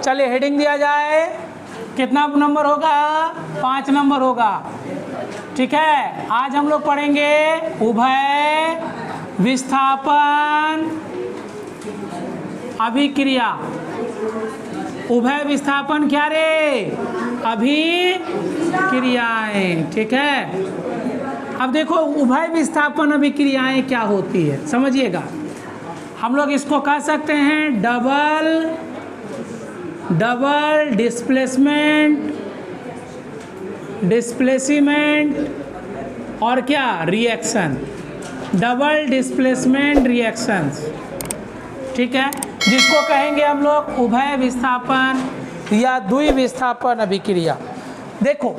चलिए हेडिंग दिया जाए, कितना नंबर होगा? 5 नंबर होगा। ठीक है, आज हम लोग पढ़ेंगे उभय विस्थापन अभिक्रिया। उभय विस्थापन क्या रे? अभिक्रियाएं। ठीक है, अब देखो उभय विस्थापन अभिक्रियाएं क्या होती है, समझिएगा। हम लोग इसको कह सकते हैं डबल डिस्प्लेसमेंट और क्या? रिएक्शन। Double displacement reactions. ठीक है, जिसको कहेंगे हम लोग उभय विस्थापन या द्वि विस्थापन अभिक्रिया। देखो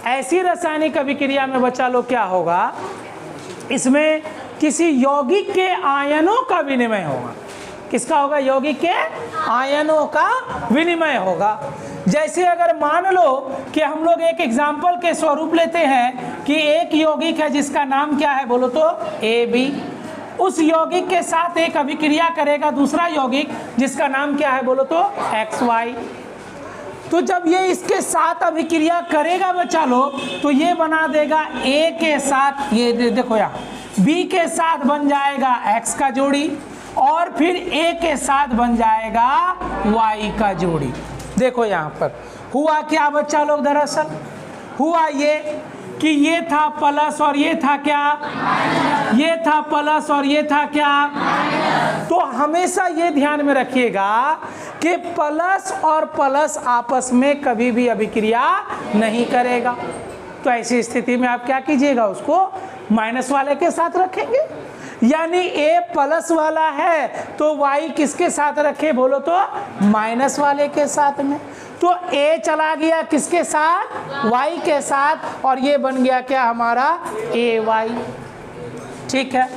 ऐसी रासायनिक अभिक्रिया में बच्चा लोग क्या होगा, इसमें किसी यौगिक के आयनों का विनिमय होगा। किसका होगा? यौगिक के आयनों का विनिमय होगा। जैसे अगर मान लो कि हम लोग एक एग्जाम्पल के स्वरूप लेते हैं कि एक यौगिक है जिसका नाम क्या है, बोलो तो AB। उस यौगिक के साथ एक अभिक्रिया करेगा दूसरा यौगिक जिसका नाम क्या है, बोलो तो XY। तो जब ये इसके साथ अभिक्रिया करेगा बच्चा लोग, तो ये बना देगा A के साथ, ये देखो यहाँ B के साथ बन जाएगा X का जोड़ी, और फिर A के साथ बन जाएगा Y का जोड़ी। देखो यहाँ पर हुआ क्या बच्चा लोग, दरअसल हुआ ये कि ये था प्लस और ये था क्या? ये था प्लस और ये था क्या? तो हमेशा ये ध्यान में रखिएगा कि प्लस और प्लस आपस में कभी भी अभिक्रिया नहीं करेगा। तो ऐसी स्थिति में आप क्या कीजिएगा, उसको माइनस वाले के साथ रखेंगे। यानी A प्लस वाला है तो Y किसके साथ रखे, बोलो तो माइनस वाले के साथ में। तो A चला गया किसके साथ? Y के साथ, और ये बन गया क्या हमारा? AY। ठीक है,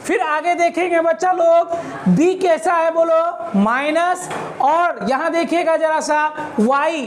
फिर आगे देखेंगे बच्चा लोग B कैसा है, बोलो माइनस, और यहाँ देखिएगा जरा सा Y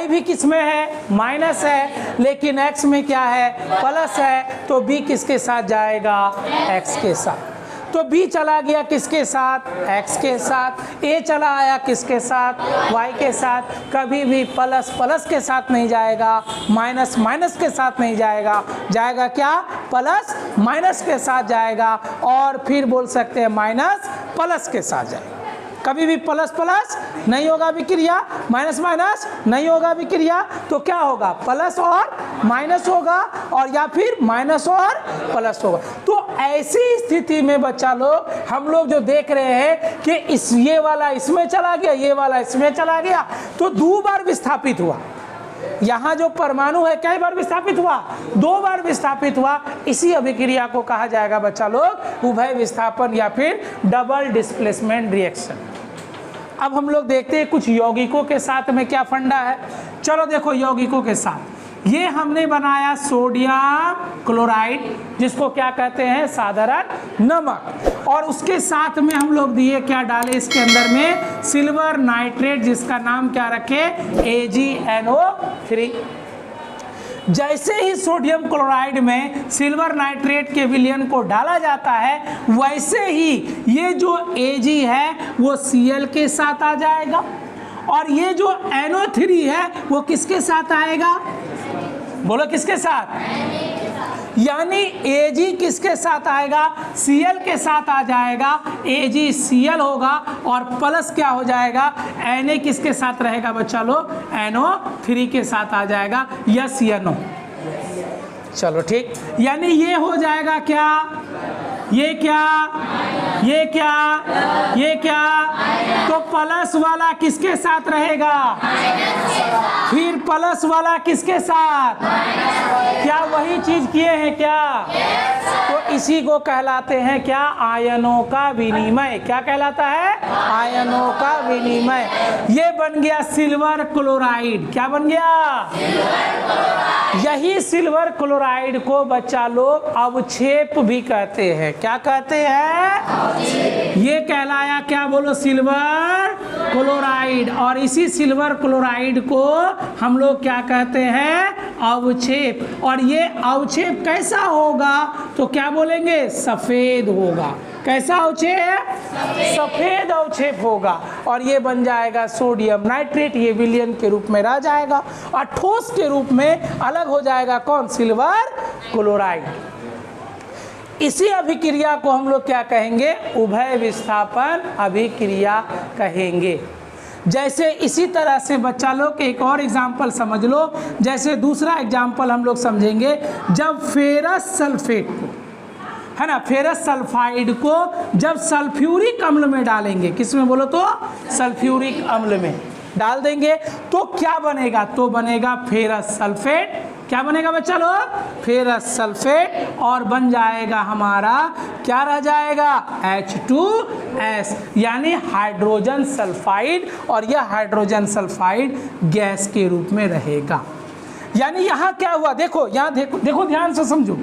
भी किस में है? माइनस है, लेकिन X में क्या है? प्लस है। तो B किसके साथ जाएगा? X के साथ। तो B चला गया किसके साथ? X के साथ। A चला आया किसके साथ? Y के साथ। कभी भी प्लस प्लस के साथ नहीं जाएगा, माइनस माइनस के साथ नहीं जाएगा, जाएगा क्या? प्लस माइनस के साथ जाएगा, और फिर बोल सकते हैं माइनस प्लस के साथ जाएगा। कभी भी प्लस प्लस नहीं होगा अभिक्रिया, माइनस माइनस नहीं होगा अभिक्रिया। तो क्या होगा? प्लस और माइनस होगा, और या फिर माइनस और प्लस होगा। तो ऐसी स्थिति में बच्चा लोग हम लोग जो देख रहे हैं कि ये वाला इसमें चला गया, ये वाला इसमें चला गया, तो 2 बार विस्थापित हुआ। यहाँ जो परमाणु है कई बार विस्थापित हुआ? 2 बार विस्थापित हुआ। इसी अभिक्रिया को कहा जाएगा बच्चा लोग उभय विस्थापन या फिर डबल डिस्प्लेसमेंट रिएक्शन। अब हम लोग देखते हैं कुछ यौगिकों के साथ में क्या फंडा है। चलो देखो यौगिकों के साथ ये हमने बनाया सोडियम क्लोराइड, जिसको क्या कहते हैं? साधारण नमक। और उसके साथ में हम लोग दिए क्या डाले इसके अंदर में? सिल्वर नाइट्रेट, जिसका नाम क्या रखे? AgNO3। जैसे ही सोडियम क्लोराइड में सिल्वर नाइट्रेट के विलयन को डाला जाता है, वैसे ही ये जो Ag है वो Cl के साथ आ जाएगा, और ये जो NO3 है वो किसके साथ आएगा? बोलो किसके साथ? यानी Ag किसके साथ आएगा? Cl के साथ आ जाएगा। AgCl होगा, और प्लस क्या हो जाएगा? Na किसके साथ रहेगा बच्चा लोग? NO3 के साथ आ जाएगा, या CNO। चलो ठीक, यानी ये हो जाएगा क्या? ये क्या? ये क्या? ये क्या? तो प्लस वाला किसके साथ रहेगा? फिर प्लस वाला किसके साथ? क्या वही चीज किए हैं क्या? तो इसी को कहलाते हैं क्या? आयनों का विनिमय। क्या कहलाता है? आयनों का विनिमय। ये बन गया सिल्वर क्लोराइड। क्या बन गया? यही सिल्वर क्लोराइड को बच्चा लोग अवक्षेप भी कहते हैं। क्या कहते हैं? ये कहलाया क्या? बोलो सिल्वर क्लोराइड। और इसी सिल्वर क्लोराइड को हम लोग क्या कहते हैं? अवक्षेप। और ये अवक्षेप कैसा होगा? तो क्या बोलेंगे? सफेद होगा। कैसा अवक्षेप? सफेद अवक्षेप होगा और ये बन जाएगा सोडियम नाइट्रेट, ये विलयन के रूप में रह जाएगा और ठोस के रूप में अलग हो जाएगा कौन? Silver chloride. इसी अभिक्रिया को हम लोग क्या कहेंगे? उभय विस्थापन अभिक्रिया कहेंगे। जैसे इसी तरह से बच्चा लोग एक और एग्जाम्पल समझ लो। जैसे दूसरा एग्जाम्पल हम लोग समझेंगे, जब फेरस सल्फेट को, है ना, फेरस सल्फाइड को जब सल्फ्यूरिक अम्ल में डालेंगे, किस में बोलो तो? सल्फ्यूरिक अम्ल में डाल देंगे तो क्या बनेगा? तो बनेगा फेरस सल्फेट। क्या बनेगा बच्चा लोग? Ferrous sulphate. और बन जाएगा हमारा, क्या रह जाएगा? H2S, यानी हाइड्रोजन सल्फाइड। और यह हाइड्रोजन सल्फाइड गैस के रूप में रहेगा। यानी यहाँ क्या हुआ? देखो यहाँ, देखो ध्यान से समझो।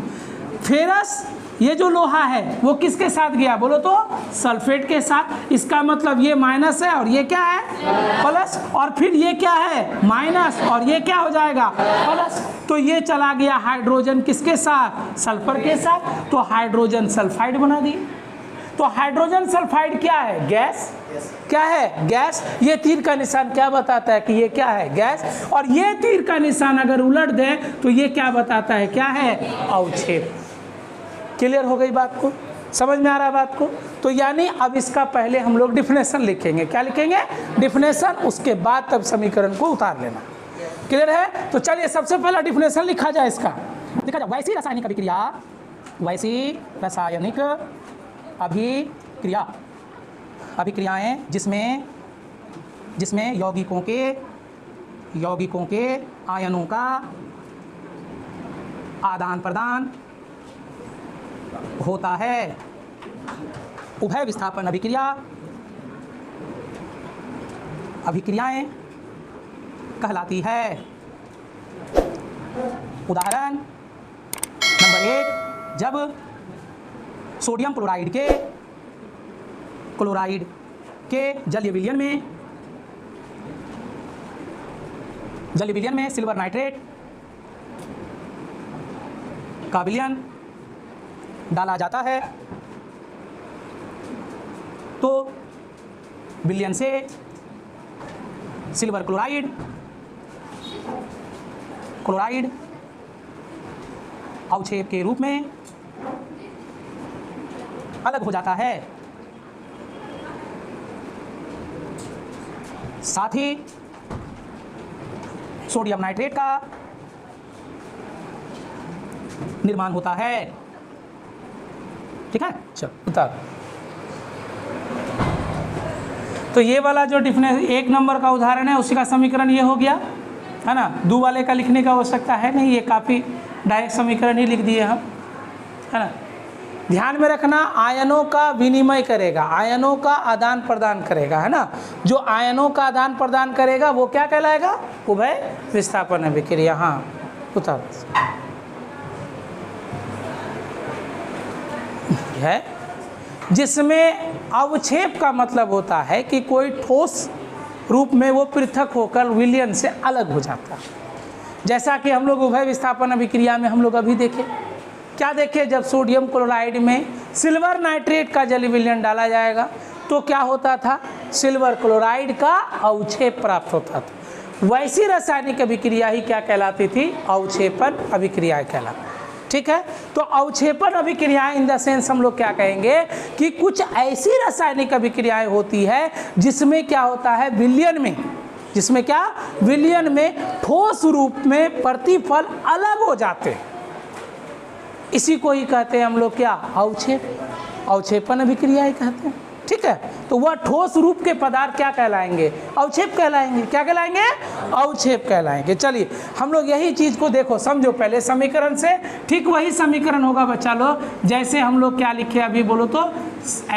फेरस, ये जो लोहा है वो किसके साथ गया? बोलो तो सल्फेट के साथ। इसका मतलब ये माइनस है और ये क्या है? प्लस। और फिर ये क्या है? माइनस। और ये क्या हो जाएगा? प्लस। तो ये चला गया हाइड्रोजन किसके साथ? सल्फर के साथ। तो हाइड्रोजन सल्फाइड बना दिए। तो हाइड्रोजन सल्फाइड क्या है? गैस। क्या है? गैस। ये तीर का निशान क्या बताता है? कि ये क्या है? गैस। और ये तीर का निशान अगर उलट दें तो ये क्या बताता है? क्या है? अवक्षेप। क्लियर हो गई बात को? समझ में आ रहा है बात को? तो यानी अब इसका पहले हम लोग डिफिनेशन लिखेंगे। क्या लिखेंगे? डिफिनेशन। उसके बाद तब समीकरण को उतार लेना। क्लियर है? तो चलिए सबसे पहला डिफिनेशन लिखा जाए इसका। लिखा जाए, वैसी रासायनिक अभिक्रिया, वैसी रासायनिक अभिक्रिया, अभिक्रियाएं जिसमें यौगिकों के आयनों का आदान प्रदान होता है, उभय विस्थापन अभिक्रियाएं कहलाती है। उदाहरण नंबर 1, जब सोडियम क्लोराइड के जलीय विलयन में सिल्वर नाइट्रेट का विलयन डाला जाता है तो विलयन से सिल्वर क्लोराइड अवक्षेप के रूप में अलग हो जाता है। साथ ही सोडियम नाइट्रेट का निर्माण होता है। ठीक है? चलो उतार। तो ये वाला जो डिफिनेशन 1 नंबर का उदाहरण है उसी का समीकरण ये हो गया, है ना। दो वाले का लिखने का आवश्यकता है नहीं, ये काफ़ी डायरेक्ट समीकरण ही लिख दिए हम, है ना। ध्यान में रखना, आयनों का विनिमय करेगा, आयनों का आदान प्रदान करेगा, है ना। जो आयनों का आदान प्रदान करेगा वो क्या कहलाएगा? उभय विस्थापन अभिक्रिया। हाँ उतार है, जिसमें अवक्षेप का मतलब होता है कि कोई ठोस रूप में वो पृथक होकर विलयन से अलग हो जाता है। जैसा कि हम लोग उभय विस्थापन अभिक्रिया में हम लोग अभी देखे, क्या देखे? जब सोडियम क्लोराइड में सिल्वर नाइट्रेट का जलीय विलयन डाला जाएगा तो क्या होता था? सिल्वर क्लोराइड का अवक्षेप प्राप्त होता था। वैसी रासायनिक अभिक्रिया ही क्या कहलाती थी? अवक्षेपन अभिक्रिया कहलाती। ठीक है? तो अवक्षेपन अभिक्रियाएं इन द सेंस हम लोग क्या कहेंगे कि कुछ ऐसी रासायनिक अभिक्रियाएं होती है जिसमें क्या होता है? विलयन में, जिसमें क्या? विलयन में ठोस रूप में प्रतिफल अलग हो जाते हैं। इसी को ही कहते हैं हम लोग क्या? अवक्षेप, अवक्षेपन अभिक्रियाएं कहते हैं। ठीक है? तो वह ठोस रूप के पदार्थ क्या कहलाएंगे? अवक्षेप कहलाएंगे। क्या कहलाएंगे? अवक्षेप कहलाएंगे। चलिए हम लोग यही चीज़ को देखो, समझो पहले समीकरण से। ठीक वही समीकरण होगा बच्चा लोग, जैसे हम लोग क्या लिखे अभी बोलो तो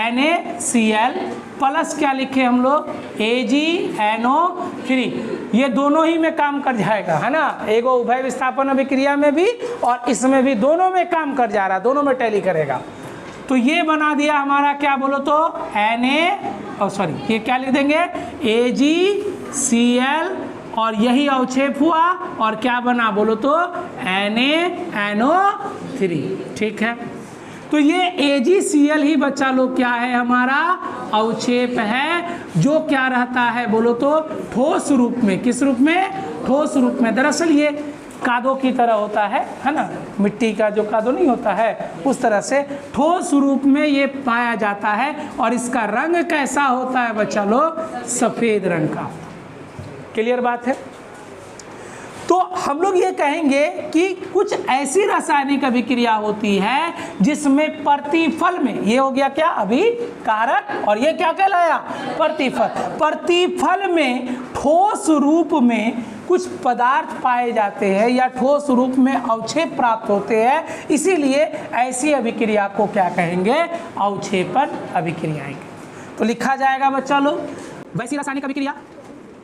NaCl प्लस क्या लिखे हम लोग? AgNO3। ये दोनों ही में काम कर जाएगा, है ना। एगो उभय विस्थापन अभिक्रिया में भी और इसमें भी, दोनों में काम कर जा रहा है, दोनों में टैली करेगा। तो ये बना दिया हमारा क्या बोलो तो ये क्या लिख देंगे? AgCl और यही अवक्षेप हुआ और क्या बना बोलो तो NaNO3। ठीक है? तो ये AgCl ही बच्चा लोग क्या है, हमारा अवक्षेप है, जो क्या रहता है बोलो तो ठोस रूप में। किस रूप में? ठोस रूप में। दरअसल ये कादो की तरह होता है ना, मिट्टी का जो कादो नहीं होता है उस तरह से ठोस रूप में ये पाया जाता है। और इसका रंग कैसा होता है बच्चा लोग? सफेद रंग का। क्लियर बात है? तो हम लोग ये कहेंगे कि कुछ ऐसी रासायनिक अभिक्रिया होती है जिसमें प्रतिफल में, ये हो गया क्या अभिकारक, और ये क्या कहलाया? प्रतिफल। प्रतिफल में ठोस रूप में कुछ पदार्थ पाए जाते हैं या ठोस रूप में अवक्षेप प्राप्त होते हैं, इसीलिए ऐसी अभिक्रिया को क्या कहेंगे? अवक्षेपन अभिक्रियाएं। तो लिखा जाएगा बच्चा लोग, वैसी रासायनिक अभिक्रिया,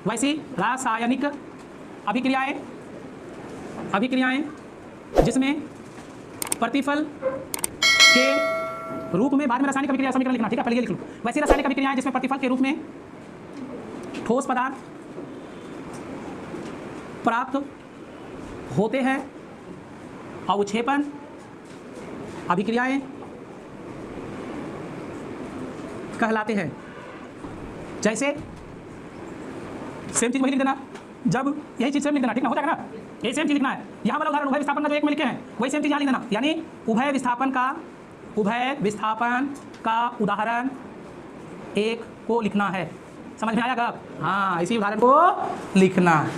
वैसी रासायनिक अभिक्रियाएं जिसमें प्रतिफल के रूप में, बाद में रासायनिक अभिक्रिया समीकरण लिखना, ठीक है, पहले ये लिख लो। वैसी रासायनिक अभिक्रियाएं जिसमें प्रतिफल के रूप में ठोस पदार्थ प्राप्त होते हैं, अवक्षेपन अभिक्रियाएं कहलाते हैं। जैसे सेम चीज वही लिख देना, जब यही चीज सेम लिख देना, ठीक ना, हो जाएगा ना, ये सेम चीज लिखना है। यहाँ वाला उदाहरण उभय विस्थापन का जो एक में लिखे हैं वही सेम चीज यहाँ लिख देना, यानी उभय विस्थापन का उदाहरण एक को लिखना है। समझ में आएगा? हाँ, इसी उदाहरण को लिखना है,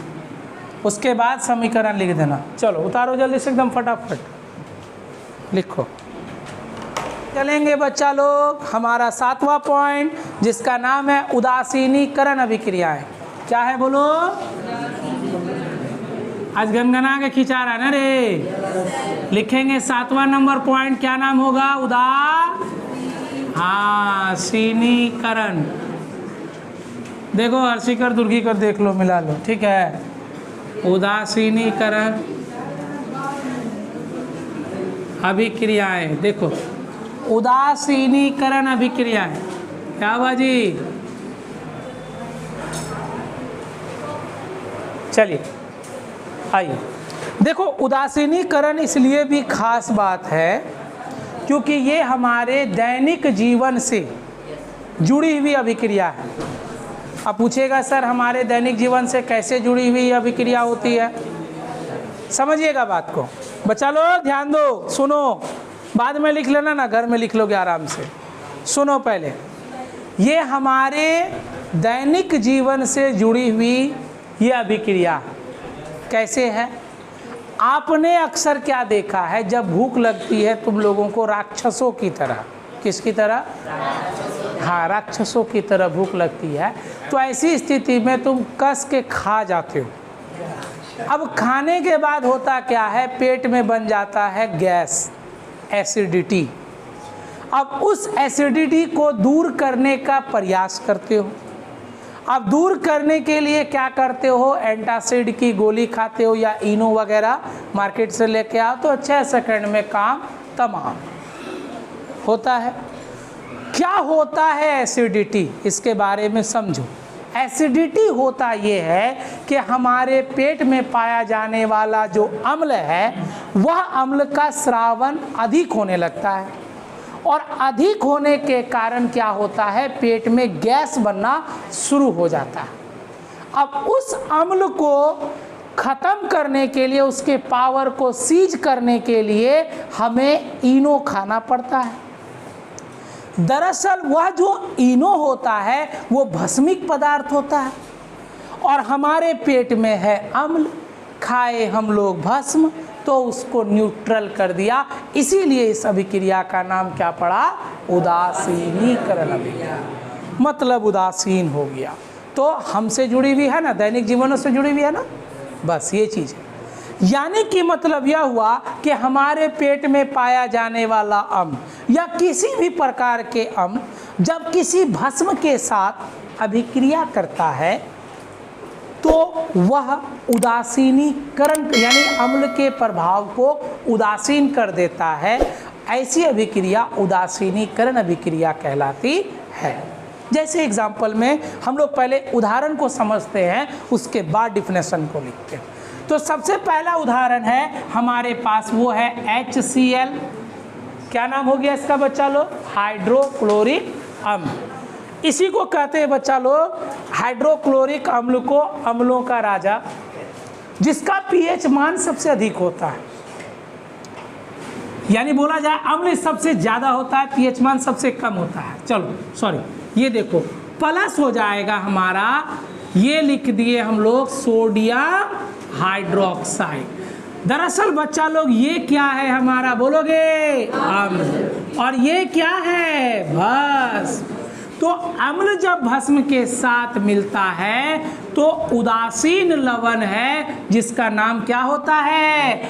उसके बाद समीकरण लिख देना। चलो उतारो जल्दी से, एकदम फटाफट लिखो। चलेंगे बच्चा लोग हमारा 7वां पॉइंट, जिसका नाम है उदासीनीकरण अभिक्रियाएं। क्या है बोलो? आज गनगना के खिंचा रहा है ना रे। लिखेंगे 7वां नंबर पॉइंट, क्या नाम होगा? उदासीनीकरण। देखो हर्षिकर दुर्गीकर देख लो, मिला लो, ठीक है। उदासीनीकरण अभिक्रियाएं, देखो उदासीनीकरण अभिक्रियाएं क्या बाजी? चलिए आइए देखो, उदासीनीकरण इसलिए भी खास बात है क्योंकि ये हमारे दैनिक जीवन से जुड़ी हुई अभिक्रिया है। अब पूछेगा सर हमारे दैनिक जीवन से कैसे जुड़ी हुई अभिक्रिया होती है? समझिएगा बात को बच्चा लोग, ध्यान दो, सुनो, बाद में लिख लेना ना, घर में लिख लोगे आराम से। सुनो पहले, ये हमारे दैनिक जीवन से जुड़ी हुई ये अभिक्रिया कैसे है? आपने अक्सर क्या देखा है, जब भूख लगती है तुम लोगों को राक्षसों की तरह, किसकी तरह? हाँ, राक्षसों की तरह भूख लगती है, तो ऐसी स्थिति में तुम कस के खा जाते हो। अब खाने के बाद होता क्या है? पेट में बन जाता है गैस, एसिडिटी। अब उस एसिडिटी को दूर करने का प्रयास करते हो। अब दूर करने के लिए क्या करते हो? एंटासिड की गोली खाते हो या इनो वगैरह मार्केट से लेके आओ, तो 6 सेकंड में काम तमाम होता है। क्या होता है एसिडिटी? इसके बारे में समझो। एसिडिटी होता ये है कि हमारे पेट में पाया जाने वाला जो अम्ल है वह अम्ल का स्रावन अधिक होने लगता है, और अधिक होने के कारण क्या होता है? पेट में गैस बनना शुरू हो जाता है। अब उस अम्ल को ख़त्म करने के लिए, उसके पावर को सीज करने के लिए हमें इनो खाना पड़ता है। दरअसल वह जो इनो होता है वो भस्मिक पदार्थ होता है, और हमारे पेट में है अम्ल, खाए हम लोग भस्म, तो उसको न्यूट्रल कर दिया। इसीलिए इस अभिक्रिया का नाम क्या पड़ा? उदासीनीकरण अभिक्रिया। मतलब उदासीन हो गया, तो हमसे जुड़ी हुई है ना, दैनिक जीवनों से जुड़ी हुई है ना, बस ये चीज़ है। यानी कि मतलब यह हुआ कि हमारे पेट में पाया जाने वाला अम्ल या किसी भी प्रकार के अम्ल जब किसी भस्म के साथ अभिक्रिया करता है तो वह उदासीनीकरण यानी अम्ल के प्रभाव को उदासीन कर देता है। ऐसी अभिक्रिया उदासीनीकरण अभिक्रिया कहलाती है। जैसे एग्जाम्पल में हम लोग पहले उदाहरण को समझते हैं, उसके बाद डिफिनेशन को लिखते हैं। तो सबसे पहला उदाहरण है हमारे पास, वो है HCl। क्या नाम हो गया इसका बच्चा लोग? हाइड्रोक्लोरिक अम्ल। इसी को कहते हैं बच्चा लोग, हाइड्रोक्लोरिक अम्ल को अम्लों का राजा, जिसका पीएच मान सबसे अधिक होता है। यानी बोला जाए अम्ल सबसे ज्यादा होता है, पीएच मान सबसे कम होता है। चलो सॉरी, ये देखो प्लस हो जाएगा हमारा, ये लिख दिए हम लोग सोडियम हाइड्रोक्साइड। दरअसल बच्चा लोग ये क्या है हमारा, बोलोगे? अम्ल। और ये क्या है? भस्म। तो अम्ल जब भस्म के साथ मिलता है तो उदासीन लवण है, जिसका नाम क्या होता है?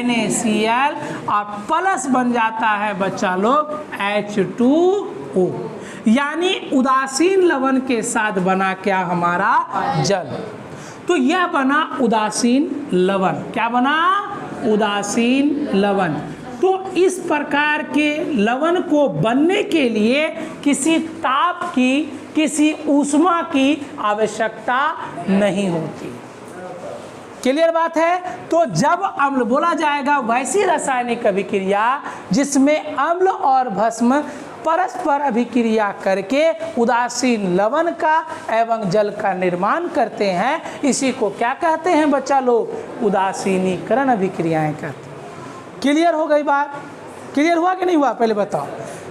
NaCl, और प्लस बन जाता है बच्चा लोग H2O। यानी उदासीन लवण के साथ बना क्या हमारा? जल। तो यह बना उदासीन लवण। क्या बना? उदासीन लवण। तो इस प्रकार के लवण को बनने के लिए किसी ताप की, किसी ऊष्मा की आवश्यकता नहीं होती। क्लियर बात है? तो जब अम्ल बोला जाएगा वैसी रासायनिक अभिक्रिया जिसमें अम्ल और भस्म परस्पर अभिक्रिया करके उदासीन लवण का एवं जल का निर्माण करते हैं, इसी को क्या कहते हैं बच्चा लोग? उदासीनीकरण अभिक्रियाएं कहते हैं। क्लियर हो गई बात? क्लियर हुआ कि नहीं हुआ? पहले बताओ।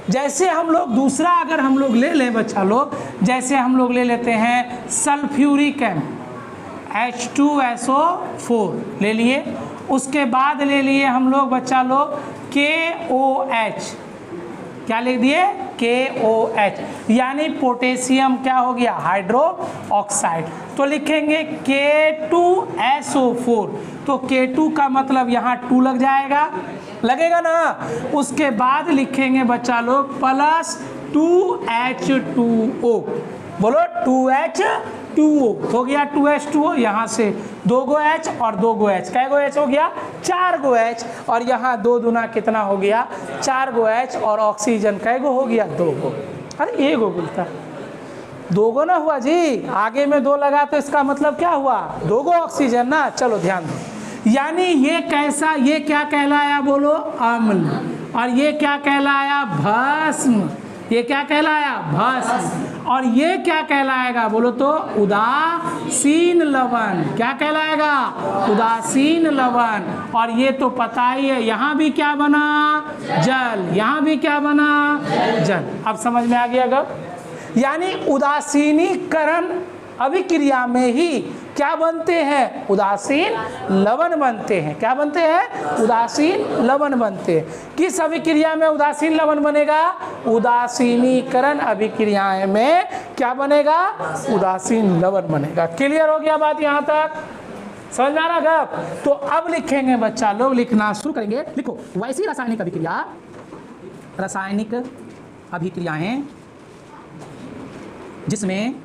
जैसे हम लोग दूसरा अगर हम लोग ले लें बच्चा लोग, जैसे हम लोग ले लेते हैं सल्फ्यूरिक एसिड H2SO4 ले लिए, उसके बाद ले लिए हम लोग बच्चा लोग KOH। क्या लिख दिए? KOH, यानी पोटेशियम क्या हो गया? Hydro oxide. तो लिखेंगे K2SO4। तो K2 का मतलब यहाँ 2 लग जाएगा, लगेगा ना? उसके बाद लिखेंगे बच्चा लोग प्लस 2H2O। बोलो 2H2O हो गया। 2H2O, यहाँ से 2 गो H और 2 गो H, कै गो H हो गया? 4 गो H, और यहाँ 2 दूना कितना हो गया? 4 गो H, और ऑक्सीजन कै गो हो गया? 2 गो। अरे 1 गो बोलता, 2 गो ना हुआ जी, आगे में 2 लगा तो इसका मतलब क्या हुआ? 2 गो ऑक्सीजन ना। चलो ध्यान दो, यानी ये कैसा, ये क्या कहलाया? बोलो अम्ल। और ये क्या कहलाया? भस्म। ये क्या कहलाया? भस्म। और ये क्या कहलाएगा? बोलो तो उदासीन लवण। क्या कहलाएगा? उदासीन लवण। और ये तो पता ही है, यहाँ भी क्या बना? जल। यहाँ भी क्या बना? जल। अब समझ में आ गया गा? यानी उदासीनीकरण अभिक्रिया में ही क्या बनते हैं? उदासीन लवण बनते हैं। क्या बनते हैं? उदासीन लवण बनते हैं। किस अभिक्रिया में उदासीन लवण बनेगा? उदासीनीकरण अभिक्रियाएं में क्या बनेगा? उदासीन लवण बनेगा। क्लियर हो गया बात यहाँ तक? समझ में आ रहा है? तो अब लिखेंगे बच्चा लोग, लिखना शुरू करेंगे। लिखो वैसी रासायनिक अभिक्रिया, रासायनिक अभिक्रियाएं जिसमें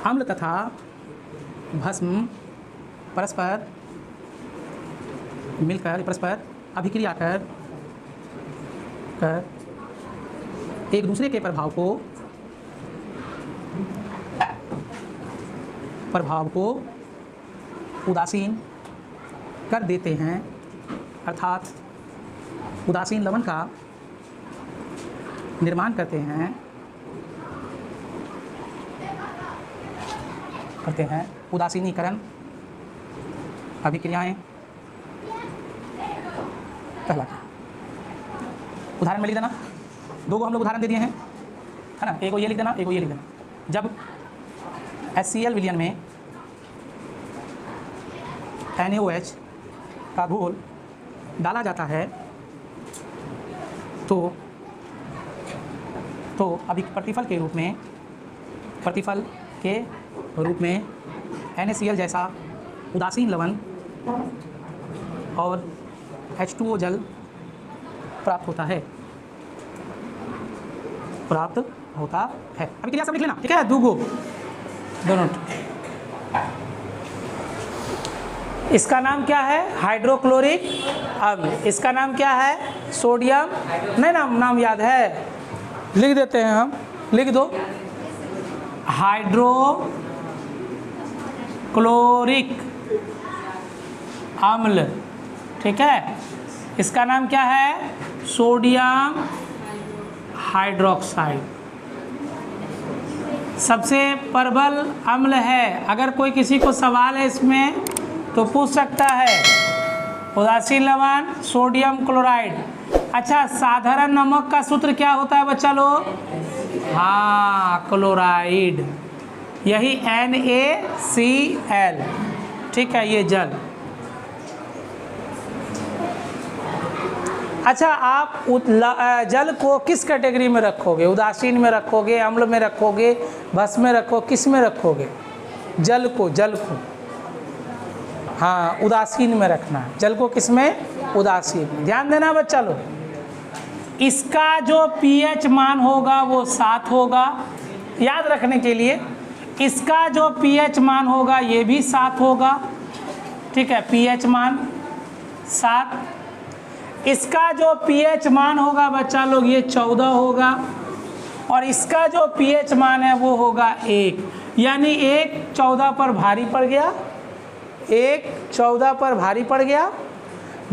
अम्ल तथा भस्म परस्पर मिलकर, परस्पर अभिक्रिया कर एक दूसरे के प्रभाव को उदासीन कर देते हैं, अर्थात उदासीन लवण का निर्माण करते हैं उदासीनीकरण अभिक्रियाएं। पहला उदाहरण में लिख देना, 2 को हम लोग उदाहरण दे दिए हैं, है ना? एक को ये लिख देना, एक को ये लिख देना। जब HCl विलयन में NaOH का घोल डाला जाता है तो अभी प्रतिफल के रूप में NaCl जैसा उदासीन लवण और H2O जल प्राप्त होता है। अभिक्रिया सब लिख लेना, ठीक है? 2 गो दोनों। इसका नाम क्या है? हाइड्रोक्लोरिक अम्ल। इसका नाम क्या है? सोडियम। नहीं नाम याद है? लिख देते हैं हम, लिख दो। हाइड्रोक्लोरिक अम्ल, ठीक है? इसका नाम क्या है? सोडियम हाइड्रोक्साइड सबसे प्रबल अम्ल है। अगर कोई किसी को सवाल है इसमें तो पूछ सकता है। उदासीन लवण सोडियम क्लोराइड। अच्छा, साधारण नमक का सूत्र क्या होता है बच्चा लोग? हाँ, क्लोराइड, यही NaCl। ठीक है, ये जल। अच्छा, आप जल को किस कैटेगरी में रखोगे? उदासीन में रखोगे, अम्ल में रखोगे, भस्म में रखोगे, किस में रखोगे? जल को हाँ, उदासीन में रखना है। जल को किस में? उदासीन में। ध्यान देना बच्चा लोग, इसका जो pH मान होगा वो 7 होगा। याद रखने के लिए, इसका जो pH मान होगा ये भी 7 होगा। ठीक है, pH मान 7। इसका जो pH मान होगा बच्चा लोग ये 14 होगा, और इसका जो pH मान है वो होगा 1। यानी 1 14 पर भारी पड़ गया, 1 14 पर भारी पड़ गया,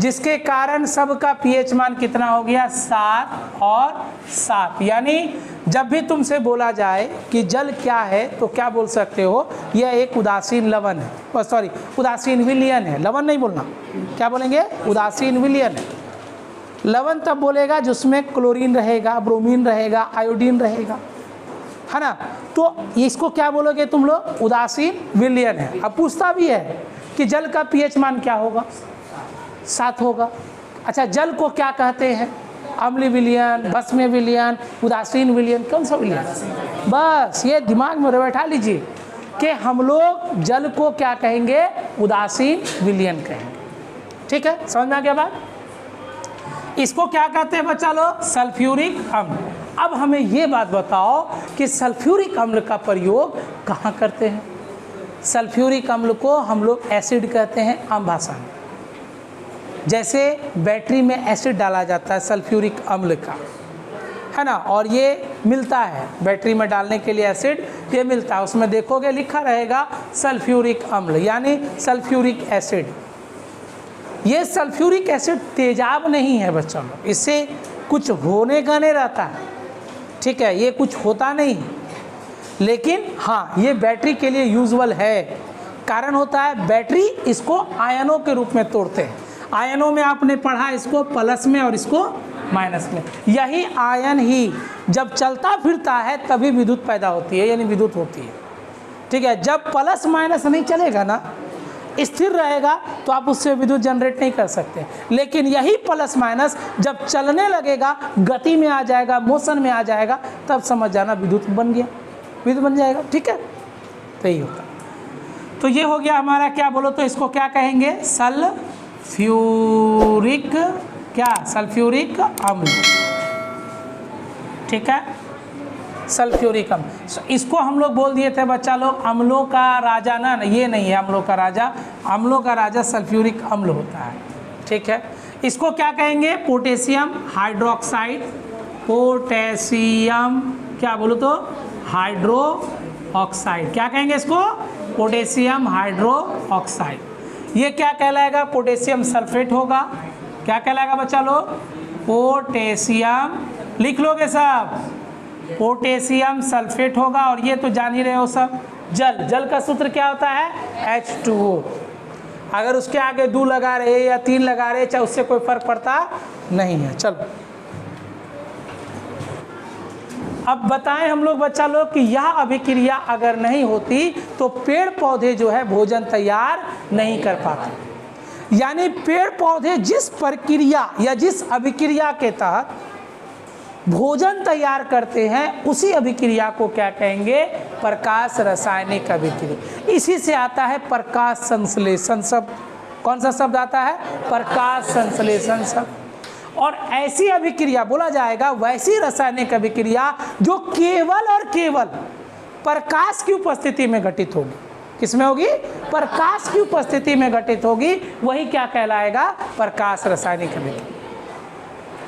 जिसके कारण सबका pH मान कितना हो गया? 7 और 7। यानी जब भी तुमसे बोला जाए कि जल क्या है तो क्या बोल सकते हो? यह एक उदासीन लवण है, सॉरी उदासीन विलयन है। लवण नहीं बोलना, क्या बोलेंगे? उदासीन विलयन है। लवण तब बोलेगा जिसमें क्लोरीन रहेगा, ब्रोमीन रहेगा, आयोडीन रहेगा, है ना। तो इसको क्या बोलोगे तुम लोग? उदासीन विलयन है। अब पूछता भी है कि जल का pH मान क्या होगा? 7 होगा। अच्छा, जल को क्या कहते हैं? अम्लीय विलयन, भस्मीय विलयन, उदासीन विलयन, कौन सा विलयन? बस ये दिमाग में बैठा लीजिए कि हम लोग जल को क्या कहेंगे? उदासीन विलयन कहेंगे। ठीक है, समझ में आ गया बात? इसको क्या कहते हैं बच्चा लोग? सल्फ्यूरिक अम्ल। अब हमें ये बात बताओ कि सल्फ्यूरिक अम्ल का प्रयोग कहाँ करते हैं? सल्फ्यूरिक अम्ल को हम लोग एसिड कहते हैं आम भाषा में। जैसे बैटरी में एसिड डाला जाता है सल्फ्यूरिक अम्ल का, है ना, और ये मिलता है बैटरी में डालने के लिए एसिड, ये मिलता है। उसमें देखोगे लिखा रहेगा सल्फ्यूरिक अम्ल यानी सल्फ्यूरिक एसिड। ये सल्फ्यूरिक एसिड तेजाब नहीं है बच्चों, इससे कुछ होने का नहीं रहता है। ठीक है, ये कुछ होता नहीं, लेकिन हाँ ये बैटरी के लिए यूजुअल है। कारण होता है बैटरी इसको आयनों के रूप में तोड़ते हैं। आयनों में आपने पढ़ा इसको प्लस में और इसको माइनस में। यही आयन ही जब चलता फिरता है तभी विद्युत पैदा होती है, यानी विद्युत होती है। ठीक है, जब प्लस माइनस नहीं चलेगा ना, स्थिर रहेगा, तो आप उससे विद्युत जनरेट नहीं कर सकते। लेकिन यही प्लस माइनस जब चलने लगेगा, गति में आ जाएगा, मोशन में आ जाएगा, तब समझ जाना विद्युत बन गया, विद्युत बन जाएगा। ठीक है, तो यही होता। तो ये हो गया हमारा, क्या बोलो तो इसको क्या कहेंगे? सल्फ्यूरिक, क्या? सल्फ्यूरिक अम्ल। ठीक है, सल्फ्यूरिक अम्ल। इसको हम लोग बोल दिए थे बच्चा लोग अम्लों का राजा ना, ये नहीं है अम्लों का राजा। अम्लों का राजा सल्फ्यूरिक अम्ल होता है। ठीक है, इसको क्या कहेंगे? Potassium hydroxide. पोटेशियम क्या बोलो तो? Hydro oxide. क्या कहेंगे इसको? Potassium hydro oxide. ये क्या कहलाएगा? पोटेशियम सल्फेट होगा। क्या कहलाएगा बच्चा लोग? पोटेशियम, लिख लोगे सब, पोटेशियम सल्फेट होगा। और ये तो जान ही रहे हो सब, जल। जल का सूत्र क्या होता है? H2O। अगर उसके आगे 2 लगा रहे या 3 लगा रहे, चाहे उससे कोई फर्क पड़ता नहीं है। चलो अब बताएं हम लोग बच्चा लोग कि यह अभिक्रिया अगर नहीं होती तो पेड़ पौधे जो है भोजन तैयार नहीं कर पाते। यानी पेड़ पौधे जिस प्रक्रिया या जिस अभिक्रिया के तहत भोजन तैयार करते हैं, उसी अभिक्रिया को क्या कहेंगे? प्रकाश रासायनिक अभिक्रिया। इसी से आता है प्रकाश संश्लेषण शब्द। कौन सा शब्द आता है? प्रकाश संश्लेषण शब्द। और ऐसी अभिक्रिया बोला जाएगा, वैसी रासायनिक अभिक्रिया जो केवल और केवल प्रकाश की उपस्थिति में घटित होगी। किसमें होगी? प्रकाश की उपस्थिति में घटित होगी, वही क्या कहलाएगा? प्रकाश रासायनिक अभिक्रिया।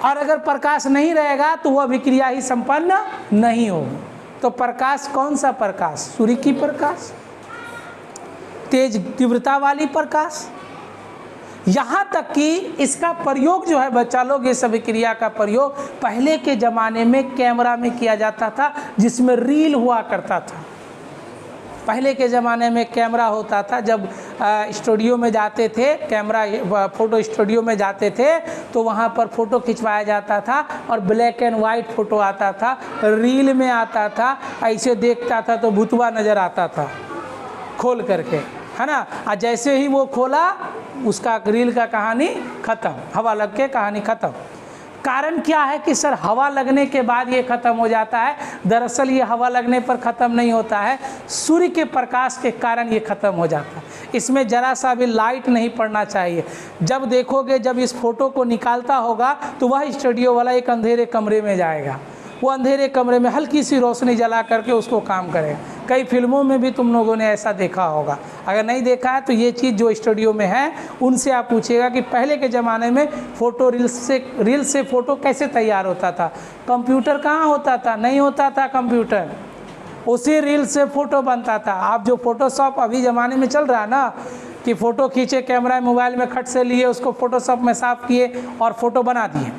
और अगर प्रकाश नहीं रहेगा तो वह अभिक्रिया ही संपन्न नहीं होगी। तो प्रकाश कौन सा प्रकाश? सूर्य की प्रकाश, तेज तीव्रता वाली प्रकाश, यहाँ तक कि इसका प्रयोग जो है बच्चा लोग, इस अभिक्रिया का प्रयोग पहले के ज़माने में कैमरा में किया जाता था, जिसमें रील हुआ करता था। पहले के ज़माने में कैमरा होता था, जब स्टूडियो में जाते थे, कैमरा फ़ोटो स्टूडियो में जाते थे तो वहाँ पर फ़ोटो खिंचवाया जाता था और ब्लैक एंड वाइट फ़ोटो आता था, रील में आता था, ऐसे देखता था तो भूतवा नज़र आता था खोल करके, है ना। और जैसे ही वो खोला उसका रील का कहानी ख़त्म, हवा लग के कहानी ख़त्म। कारण क्या है कि सर हवा लगने के बाद ये ख़त्म हो जाता है? दरअसल ये हवा लगने पर ख़त्म नहीं होता है, सूर्य के प्रकाश के कारण ये ख़त्म हो जाता है। इसमें ज़रा सा भी लाइट नहीं पड़ना चाहिए। जब देखोगे, जब इस फ़ोटो को निकालता होगा तो वह स्टूडियो वाला एक अंधेरे कमरे में जाएगा, वो अंधेरे कमरे में हल्की सी रोशनी जला करके उसको काम करेगा। कई फिल्मों में भी तुम लोगों ने ऐसा देखा होगा, अगर नहीं देखा है तो ये चीज़ जो स्टूडियो में है उनसे आप पूछिएगा कि पहले के ज़माने में फ़ोटो रील से फ़ोटो कैसे तैयार होता था। कंप्यूटर कहाँ होता था? नहीं होता था कंप्यूटर, उसी रील से फ़ोटो बनता था। आप जो फ़ोटोशॉप अभी ज़माने में चल रहा है ना, कि फ़ोटो खींचे कैमरा मोबाइल में खट से लिए, उसको फ़ोटोशॉप में साफ़ किए और फ़ोटो बना दिए,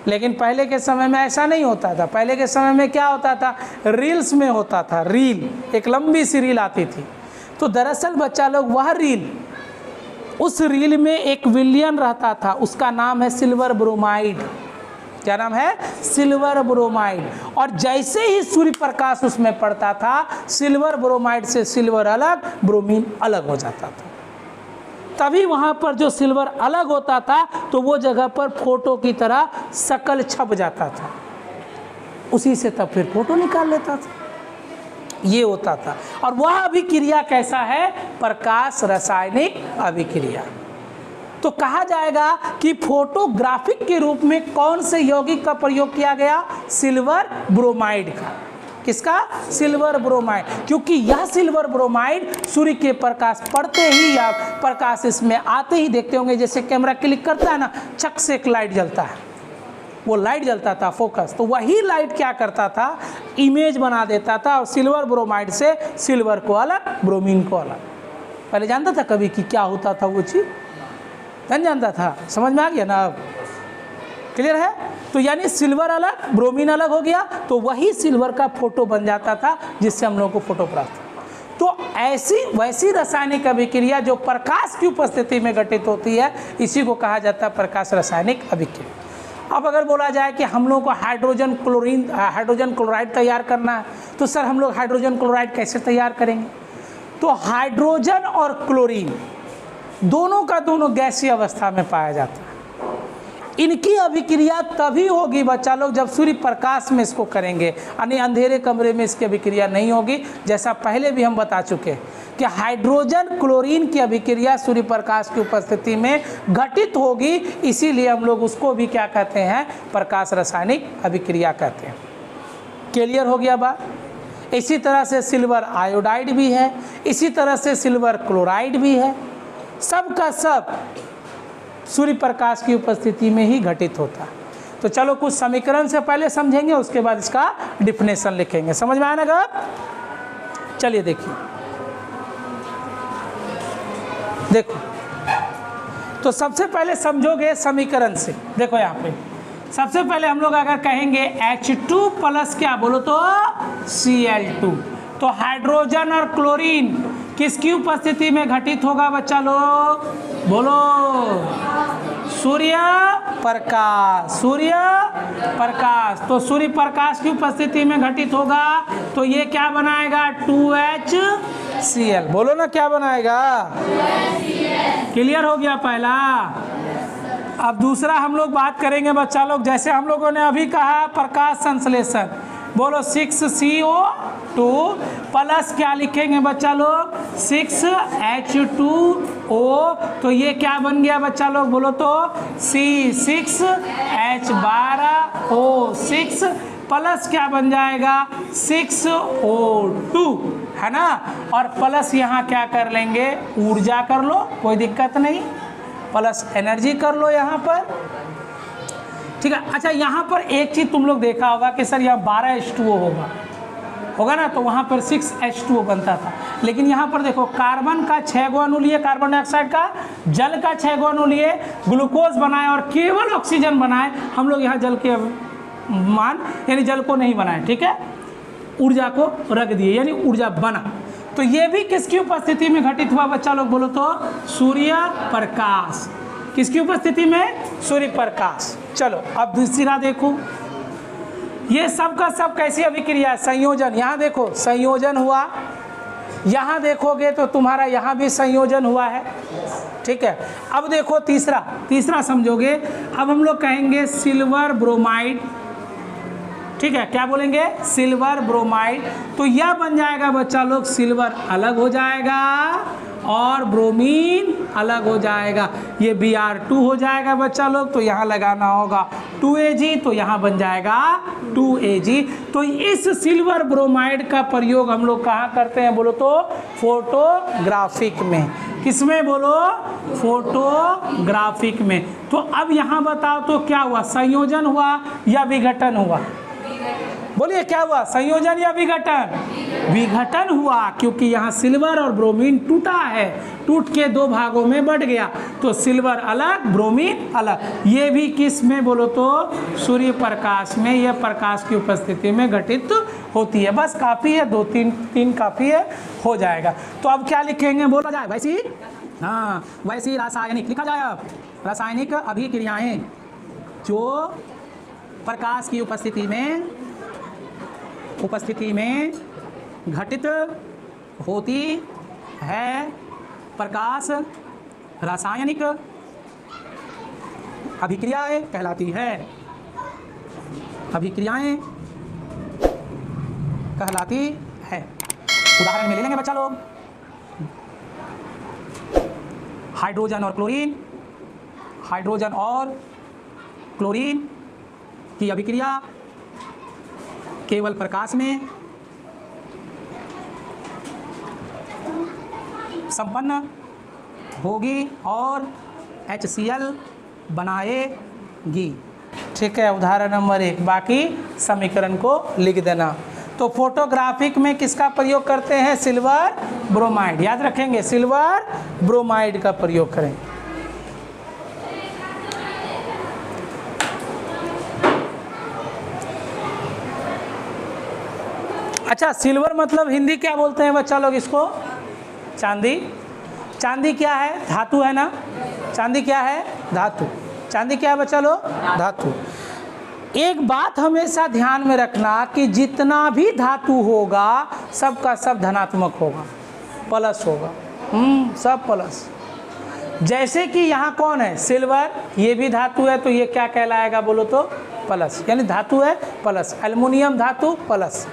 लेकिन पहले के समय में ऐसा नहीं होता था। पहले के समय में क्या होता था? रील्स में होता था, रील, एक लंबी सी रील आती थी। तो दरअसल बच्चा लोग वह रील, उस रील में एक विलयन रहता था, उसका नाम है सिल्वर ब्रोमाइड। क्या नाम है? Silver bromide. और जैसे ही सूर्य प्रकाश उसमें पड़ता था, सिल्वर ब्रोमाइड से सिल्वर अलग, ब्रोमीन अलग हो जाता था। तभी वहाँ पर जो सिल्वर अलग होता था तो वो जगह पर फोटो की तरह शकल छप जाता था, उसी से तब फिर फोटो निकाल लेता था। ये होता था। और वह अभिक्रिया कैसा है? प्रकाश रासायनिक अभिक्रिया। तो कहा जाएगा कि फोटोग्राफिक के रूप में कौन से यौगिक का प्रयोग किया गया? सिल्वर ब्रोमाइड का। किसका? Silver bromide. क्योंकि यह सिल्वर ब्रोमाइड सूर्य के प्रकाश पड़ते ही या प्रकाश इसमें आते ही, देखते होंगे जैसे कैमरा क्लिक करता है ना, चक से एक लाइट जलता है, वो लाइट जलता था फोकस, तो वही लाइट क्या करता था? इमेज बना देता था, और सिल्वर ब्रोमाइड से सिल्वर को अलग, ब्रोमीन को अलग। पहले जानता था कभी कि क्या होता था वो चीज़? नहीं जानता था। समझ में आ गया ना अब? क्लियर है? तो यानी सिल्वर अलग, ब्रोमीन अलग हो गया, तो वही सिल्वर का फोटो बन जाता था, जिससे हम लोगों को फोटो प्राप्त। तो ऐसी वैसी रासायनिक अभिक्रिया जो प्रकाश की उपस्थिति में घटित होती है, इसी को कहा जाता है प्रकाश रासायनिक अभिक्रिया। अब अगर बोला जाए कि हम लोग को हाइड्रोजन क्लोराइड तैयार करना है, तो सर हम लोग हाइड्रोजन क्लोराइड कैसे तैयार करेंगे? तो हाइड्रोजन और क्लोरीन दोनों का दोनों गैसीय अवस्था में पाया जाता है। इनकी अभिक्रिया तभी होगी बच्चा लोग जब सूर्य प्रकाश में इसको करेंगे, यानी अंधेरे कमरे में इसकी अभिक्रिया नहीं होगी। जैसा पहले भी हम बता चुके कि हाइड्रोजन क्लोरीन की अभिक्रिया सूर्य प्रकाश की उपस्थिति में घटित होगी, इसीलिए हम लोग उसको भी क्या कहते हैं? प्रकाश रासायनिक अभिक्रिया कहते हैं। क्लियर हो गया बात? इसी तरह से सिल्वर आयोडाइड भी है, इसी तरह से सिल्वर क्लोराइड भी है। सब का सब सूर्य प्रकाश की उपस्थिति में ही घटित होता है। तो चलो कुछ समीकरण से पहले समझेंगे, उसके बाद इसका डिफिनेशन लिखेंगे। समझ में आना गा? चलिए देखिए, देखो तो सबसे पहले समझोगे समीकरण से। देखो यहाँ पे सबसे पहले हम लोग अगर कहेंगे H2 प्लस क्या बोलो तो Cl2, तो हाइड्रोजन और क्लोरीन किसकी उपस्थिति में घटित होगा बच्चा लोग? बोलो, सूर्य प्रकाश। सूर्य प्रकाश, तो सूर्य प्रकाश की उपस्थिति में घटित होगा, तो ये क्या बनाएगा? 2HCl। बोलो ना क्या बनाएगा? क्लियर हो गया पहला? अब दूसरा हम लोग बात करेंगे बच्चा लोग, जैसे हम लोगों ने अभी कहा प्रकाश संश्लेषण। बोलो 6CO2 प्लस क्या लिखेंगे बच्चा लोग? 6H2O। तो ये क्या बन गया बच्चा लोग? बोलो तो C6H12O6 प्लस क्या बन जाएगा? 6O2, है ना। और प्लस यहाँ क्या कर लेंगे? ऊर्जा कर लो, कोई दिक्कत नहीं, प्लस एनर्जी कर लो यहाँ पर, ठीक है। अच्छा, यहाँ पर एक चीज़ तुम लोग देखा होगा कि सर यहाँ 12H2O होगा ना, तो वहाँ पर 6H2O बनता था, लेकिन यहाँ पर देखो कार्बन का 6 गो अणु लिए, कार्बन डाइऑक्साइड का, जल का 6 गो अणु लिए, ग्लूकोज बनाए और केवल ऑक्सीजन बनाए। हम लोग यहाँ जल के मान यानी जल को नहीं बनाए, ठीक है, ऊर्जा को रख दिए यानी ऊर्जा बना। तो ये भी किसकी उपस्थिति में घटित हुआ बच्चा लोग बोलो तो? सूर्य प्रकाश। किसकी उपस्थिति में? सूर्य प्रकाश। चलो अब दूसरा देखो, ये सब का सब कैसी अभिक्रिया है? संयोजन। यहाँ देखो संयोजन हुआ, यहाँ देखोगे तो तुम्हारा यहाँ भी संयोजन हुआ है, ठीक है। अब देखो तीसरा समझोगे। अब हम लोग कहेंगे सिल्वर ब्रोमाइड, ठीक है, क्या बोलेंगे? Silver bromide. तो यह बन जाएगा बच्चा लोग, सिल्वर अलग हो जाएगा और ब्रोमीन अलग हो जाएगा, ये Br2 हो जाएगा बच्चा लोग। तो यहाँ लगाना होगा 2Ag, तो यहाँ बन जाएगा 2Ag। तो इस सिल्वर ब्रोमाइड का प्रयोग हम लोग कहाँ करते हैं बोलो तो? फोटोग्राफिक में। किसमें बोलो? फोटोग्राफिक में। तो अब यहाँ बताओ तो क्या हुआ, संयोजन हुआ या विघटन हुआ? बोलिए क्या हुआ, संयोजन या विघटन? विघटन हुआ, क्योंकि यहाँ सिल्वर और ब्रोमीन टूटा है, टूट के 2 भागों में बढ़ गया। तो सिल्वर अलग, ब्रोमीन अलग। ये भी किस में बोलो तो? सूर्य प्रकाश में। यह प्रकाश की उपस्थिति में घटित होती है। बस काफ़ी है, 2-3 काफ़ी है, हो जाएगा। तो अब क्या लिखेंगे बोला जाए? वैसी, हाँ वैसी रासायनिक लिखा जाए। अब रासायनिक अभिक्रियाएं जो प्रकाश की उपस्थिति में घटित होती है, प्रकाश रासायनिक अभिक्रियाएं कहलाती है। अभिक्रियाएं कहलाती है। उदाहरण में ले लेंगे बच्चा लोग, हाइड्रोजन और क्लोरीन, हाइड्रोजन और क्लोरीन की अभिक्रिया केवल प्रकाश में संपन्न होगी और HCl बनाएगी, ठीक है। उदाहरण नंबर 1। बाकी समीकरण को लिख देना। तो फोटोग्राफिक में किसका प्रयोग करते हैं? Silver bromide. याद रखेंगे, सिल्वर ब्रोमाइड का प्रयोग करें। अच्छा, सिल्वर मतलब हिंदी क्या बोलते हैं बच्चा लोग इसको? चांदी। चांदी क्या है? धातु है ना। चांदी क्या है? धातु। चांदी क्या है बच्चा लोग? धातु। एक बात हमेशा ध्यान में रखना कि जितना भी धातु होगा सबका सब धनात्मक होगा, प्लस होगा, सब प्लस। जैसे कि यहाँ कौन है? सिल्वर, ये भी धातु है, तो ये क्या कहलाएगा बोलो तो? प्लस, यानी धातु है प्लस। एल्युमिनियम धातु प्लस।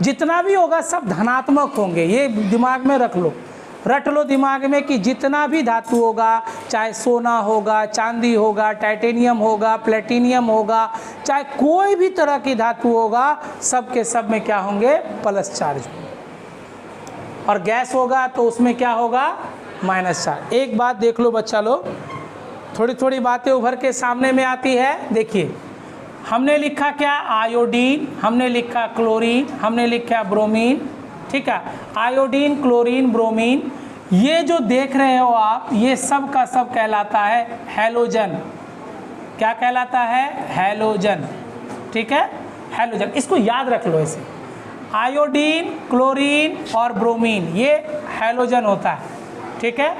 जितना भी होगा सब धनात्मक होंगे, ये दिमाग में रख लो, रट लो दिमाग में कि जितना भी धातु होगा, चाहे सोना होगा, चांदी होगा, टाइटेनियम होगा, प्लेटिनियम होगा, चाहे कोई भी तरह की धातु होगा, सब के सब में क्या होंगे? Plus charge. और गैस होगा तो उसमें क्या होगा? Minus charge. एक बात देख लो बच्चा लोग, थोड़ी थोड़ी बातें उभर के सामने में आती है। देखिए, हमने लिखा क्या? आयोडीन, हमने लिखा क्लोरीन, हमने लिखा ब्रोमीन, ठीक है। आयोडीन, क्लोरीन, ब्रोमीन, ये जो देख रहे हो आप, ये सब का सब कहलाता है हैलोजन। क्या कहलाता है? हैलोजन, ठीक है, हैलोजन। इसको याद रख लो ऐसे, आयोडीन, क्लोरीन और ब्रोमीन, ये हैलोजन होता है, ठीक है।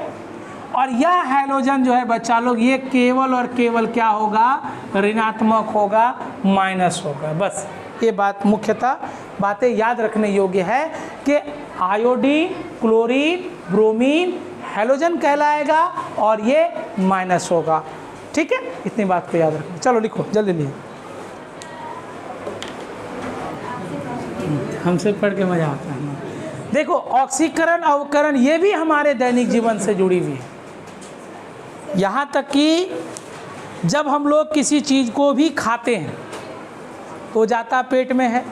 और यह हैलोजन जो है बच्चा लोग, ये केवल और केवल क्या होगा? ऋणात्मक होगा, माइनस होगा। बस ये बात मुख्यतः बातें याद रखने योग्य है कि आयोडीन, क्लोरीन, ब्रोमीन हैलोजन कहलाएगा और ये माइनस होगा, ठीक है। इतनी बात को याद रखना। चलो लिखो जल्दी लिखो, हमसे पढ़ के मजा आता है। देखो, ऑक्सीकरण, अवकरण, ये भी हमारे दैनिक जीवन से जुड़ी हुई है। यहाँ तक कि जब हम लोग किसी चीज़ को भी खाते हैं तो जाता पेट में है।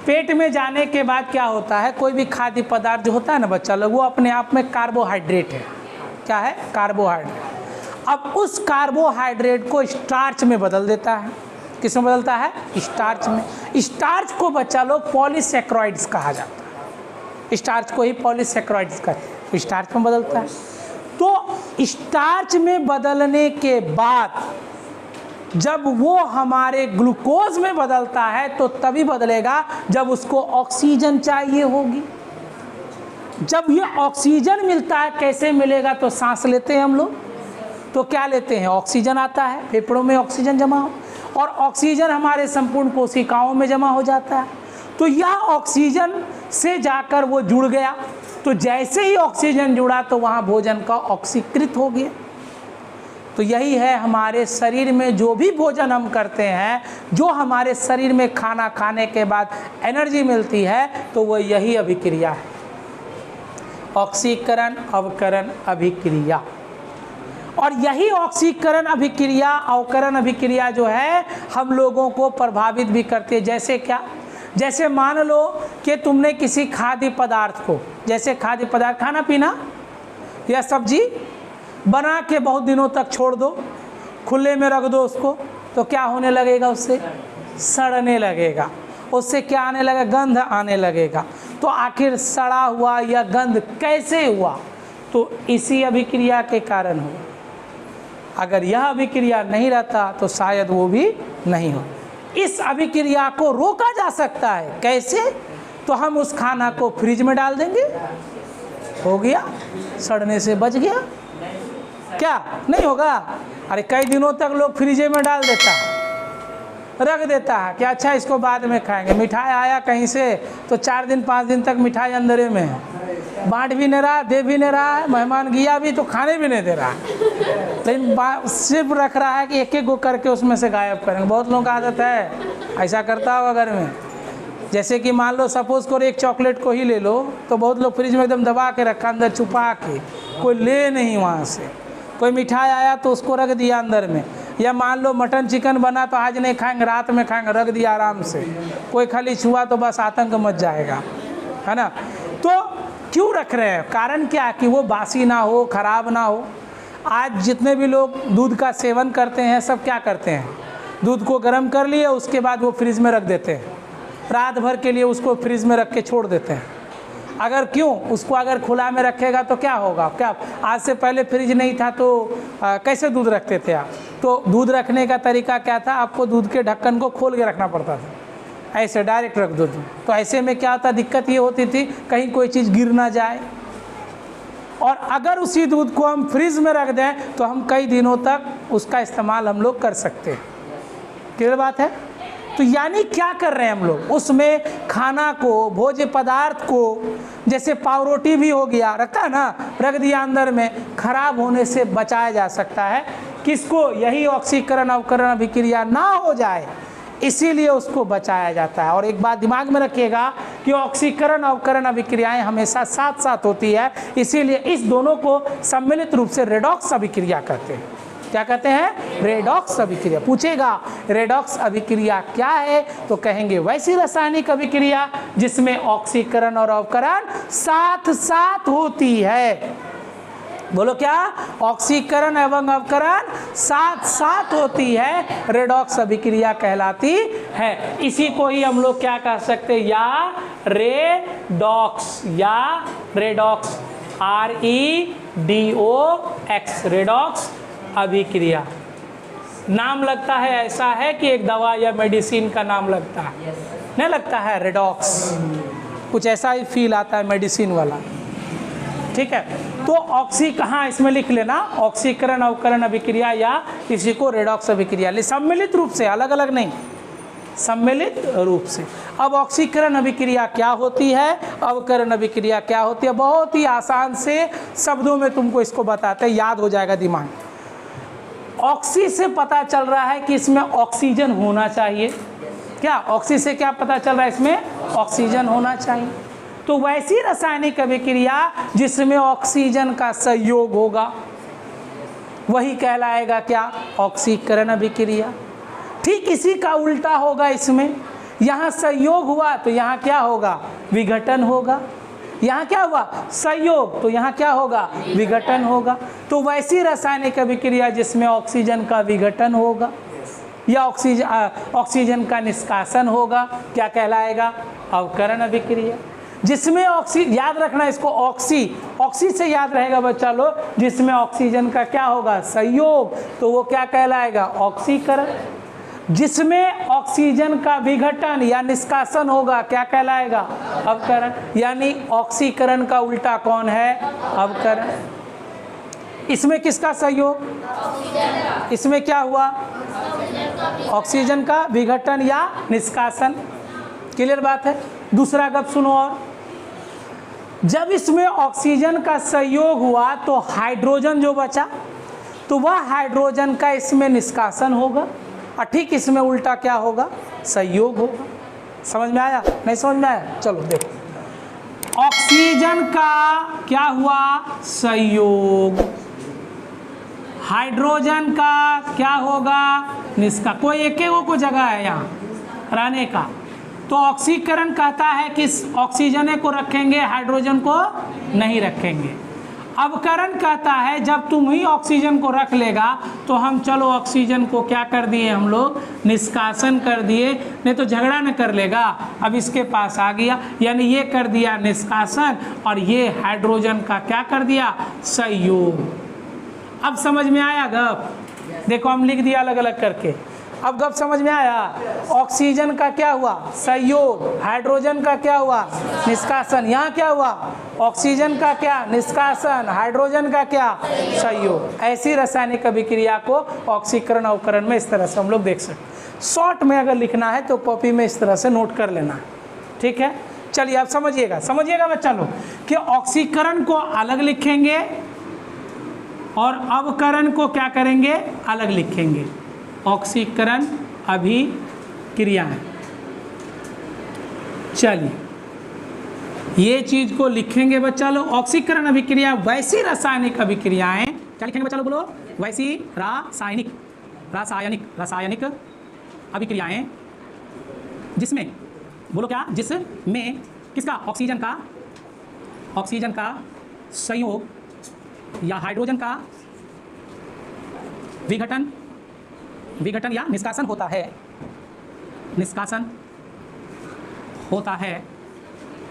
पेट में जाने के बाद क्या होता है? कोई भी खाद्य पदार्थ जो होता है ना बच्चा लोग, वो अपने आप में कार्बोहाइड्रेट है। क्या है? कार्बोहाइड्रेट। अब उस कार्बोहाइड्रेट को स्टार्च में बदल देता है। किस में बदलता है? स्टार्च में। स्टार्च को बच्चा लोग पॉलीसैकेराइड्स कहा जाता है। स्टार्च को ही पॉलीसेकेराइड्स कहते हैं, तो स्टार्च में बदलता है। तो स्टार्च में बदलने के बाद जब वो हमारे ग्लूकोज में बदलता है तो तभी बदलेगा जब उसको ऑक्सीजन चाहिए होगी। जब ये ऑक्सीजन मिलता है, कैसे मिलेगा, तो सांस लेते हैं हम लोग, तो क्या लेते हैं, ऑक्सीजन आता है, फेफड़ों में ऑक्सीजन जमा हो, और ऑक्सीजन हमारे संपूर्ण कोशिकाओं में जमा हो जाता है। तो यह ऑक्सीजन से जाकर वो जुड़ गया, तो जैसे ही ऑक्सीजन जुड़ा तो वहाँ भोजन का ऑक्सीकृत हो गया। तो यही है हमारे शरीर में जो भी भोजन हम करते हैं, जो हमारे शरीर में खाना खाने के बाद एनर्जी मिलती है, तो वो यही अभिक्रिया है, ऑक्सीकरण अवकरण अभिक्रिया। और यही ऑक्सीकरण अभिक्रिया, अवकरण अभिक्रिया जो है हम लोगों को प्रभावित भी करती है। जैसे क्या, जैसे मान लो कि तुमने किसी खाद्य पदार्थ को, जैसे खाद्य पदार्थ खाना पीना या सब्जी बना के बहुत दिनों तक छोड़ दो, खुले में रख दो उसको, तो क्या होने लगेगा, उससे सड़ने लगेगा, उससे क्या आने लगेगा, गंध आने लगेगा। तो आखिर सड़ा हुआ या गंध कैसे हुआ, तो इसी अभिक्रिया के कारण हुआ। अगर यह अभिक्रिया नहीं रहता तो शायद वो भी नहीं हो। इस अभिक्रिया को रोका जा सकता है, कैसे, तो हम उस खाना को फ्रिज में डाल देंगे, हो गया, सड़ने से बच गया। क्या नहीं होगा, अरे कई दिनों तक लोग फ्रिज में डाल देता है, रख देता है कि अच्छा इसको बाद में खाएंगे। मिठाई आया कहीं से तो 4 दिन 5 दिन तक मिठाई अंदरे में है, बांट भी नहीं रहा, दे भी नहीं रहा है, मेहमान गया भी तो खाने भी नहीं दे रहा है, लेकिन सिर्फ रख रहा है कि एक एक गो करके उसमें से गायब करेंगे। बहुत लोगों का आदत है, ऐसा करता होगा घर में। जैसे कि मान लो सपोज करो एक चॉकलेट को ही ले लो, तो बहुत लोग फ्रिज में एकदम दबा के रखा, अंदर छुपा के, कोई ले नहीं वहाँ से। कोई मिठाई आया तो उसको रख दिया अंदर में, या मान लो मटन चिकन बना तो आज नहीं खाएंगे, रात में खाएंगे, रख दिया आराम से, कोई खाली छुआ तो बस आतंक मच जाएगा, है ना। तो क्यों रख रहे हैं, कारण क्या, कि वो बासी ना हो, खराब ना हो। आज जितने भी लोग दूध का सेवन करते हैं, सब क्या करते हैं, दूध को गर्म कर लिए, उसके बाद वो फ्रिज में रख देते हैं, रात भर के लिए उसको फ्रिज में रख के छोड़ देते हैं। अगर क्यों, उसको अगर खुला में रखेगा तो क्या होगा, क्या आज से पहले फ्रिज नहीं था तो कैसे दूध रखते थे आप, तो दूध रखने का तरीका क्या था, आपको दूध के ढक्कन को खोल के रखना पड़ता था, ऐसे डायरेक्ट रख दो। तो ऐसे में क्या होता, दिक्कत ये होती थी कहीं कोई चीज़ गिर ना जाए। और अगर उसी दूध को हम फ्रिज में रख दें तो हम कई दिनों तक उसका इस्तेमाल हम लोग कर सकते हैं। क्लियर बात है। तो यानी क्या कर रहे हैं हम लोग, उसमें खाना को, भोज्य पदार्थ को, जैसे पाव रोटी भी हो गया, रखा है ना, रख दिया अंदर में, खराब होने से बचाया जा सकता है। किसको, यही ऑक्सीकरण अवकरण अभिक्रिया ना हो जाए, इसीलिए उसको बचाया जाता है। और एक बात दिमाग में रखिएगा कि ऑक्सीकरण अवकरण अभिक्रियाएं हमेशा साथ साथ होती है, इसीलिए इस दोनों को सम्मिलित रूप से रेडॉक्स अभिक्रिया कहते हैं। क्या कहते हैं, रेडॉक्स अभिक्रिया। पूछेगा रेडॉक्स अभिक्रिया क्या है, तो कहेंगे वैसी रासायनिक अभिक्रिया जिसमें ऑक्सीकरण और अवकरण साथ साथ होती है। बोलो क्या, ऑक्सीकरण एवं अवकरण साथ साथ होती है, रेडॉक्स अभिक्रिया कहलाती है। इसी को ही हम लोग क्या कह सकते हैं, या रेडॉक्स, या रेडॉक्स, REDOX, रेडॉक्स अभिक्रिया। नाम लगता है ऐसा है कि एक दवा या मेडिसिन का नाम लगता है, नहीं लगता है, रेडॉक्स, कुछ ऐसा ही फील आता है मेडिसिन वाला। ठीक है, तो ऑक्सी कहाँ, इसमें लिख लेना, ऑक्सीकरण अवकरण अभिक्रिया या इसी को रेडॉक्स अभिक्रिया, सम्मिलित रूप से, अलग अलग नहीं, सम्मिलित रूप से। अब ऑक्सीकरण अभिक्रिया क्या होती है, अवकरण अभिक्रिया क्या होती है, बहुत ही आसान से शब्दों में तुमको इसको बताते हैं, याद हो जाएगा दिमाग। ऑक्सी से पता चल रहा है कि इसमें ऑक्सीजन होना चाहिए। क्या, ऑक्सी से क्या पता चल रहा है, इसमें ऑक्सीजन होना चाहिए। तो वैसी रासायनिक अभिक्रिया जिसमें ऑक्सीजन का सहयोग होगा वही कहलाएगा क्या, ऑक्सीकरण अभिक्रिया। ठीक इसी का उल्टा होगा, इसमें यहाँ सहयोग हुआ तो यहाँ क्या होगा, विघटन होगा। यहाँ क्या हुआ, सहयोग, तो यहाँ क्या होगा, विघटन होगा। तो वैसी रासायनिक अभिक्रिया जिसमें ऑक्सीजन का विघटन होगा या ऑक्सीजन का निष्कासन होगा, क्या कहलाएगा, अवकरण अभिक्रिया। जिसमें ऑक्सीजन, याद रखना इसको, ऑक्सी से याद रहेगा बच्चा लोग, जिसमें ऑक्सीजन का क्या होगा, संयोग, तो वो क्या कहलाएगा, ऑक्सीकरण। जिसमें ऑक्सीजन का विघटन या निष्कासन होगा क्या कहलाएगा, अवकरण। यानी ऑक्सीकरण का उल्टा कौन है, अवकरण। इसमें किसका सहयोग, इसमें क्या हुआ, ऑक्सीजन का विघटन या निष्कासन। क्लियर बात है। दूसरा गप सुनो, और जब इसमें ऑक्सीजन का सहयोग हुआ तो हाइड्रोजन जो बचा, तो वह हाइड्रोजन का इसमें निष्कासन होगा, और ठीक इसमें उल्टा क्या होगा, संयोग होगा। समझ में आया, नहीं समझ में आया, चलो देखो, ऑक्सीजन का क्या हुआ, संयोग, हाइड्रोजन का क्या होगा, निष्का, कोई एक को जगह है यहाँ रहने का, तो ऑक्सीकरण कहता है कि ऑक्सीजन को रखेंगे, हाइड्रोजन को नहीं रखेंगे। अवकरण कहता है जब तुम ही ऑक्सीजन को रख लेगा तो हम चलो ऑक्सीजन को क्या कर दिए, हम लोग निष्कासन कर दिए, नहीं तो झगड़ा न कर लेगा। अब इसके पास आ गया, यानी ये कर दिया निष्कासन, और ये हाइड्रोजन का क्या कर दिया, संयोग। अब समझ में आया गप, देखो हम लिख दिया अलग अलग करके, अब गप समझ में आया। ऑक्सीजन का क्या हुआ, संयोग, हाइड्रोजन का क्या हुआ, निष्कासन। यहाँ क्या हुआ, ऑक्सीजन का क्या, निष्कासन, हाइड्रोजन का क्या, संयोग। ऐसी रासायनिक अभिक्रिया को ऑक्सीकरण अवकरण में इस तरह से हम लोग देख सकते। शॉर्ट में अगर लिखना है तो कॉपी में इस तरह से नोट कर लेना, ठीक है। चलिए अब समझिएगा बच्चा लोग कि ऑक्सीकरण को अलग लिखेंगे और अवकरण को क्या करेंगे, अलग लिखेंगे। ऑक्सीकरण अभिक्रियाएं, चलिए ये चीज को लिखेंगे बच्चा लोग। ऑक्सीकरण अभिक्रिया वैसी रासायनिक अभिक्रियाएं, क्या लिखेंगे बच्चा लोग, बोलो, वैसी रासायनिक अभिक्रियाएं जिसमें, बोलो क्या, जिसमें किसका, ऑक्सीजन का संयोग या हाइड्रोजन का विघटन या निष्कासन होता है,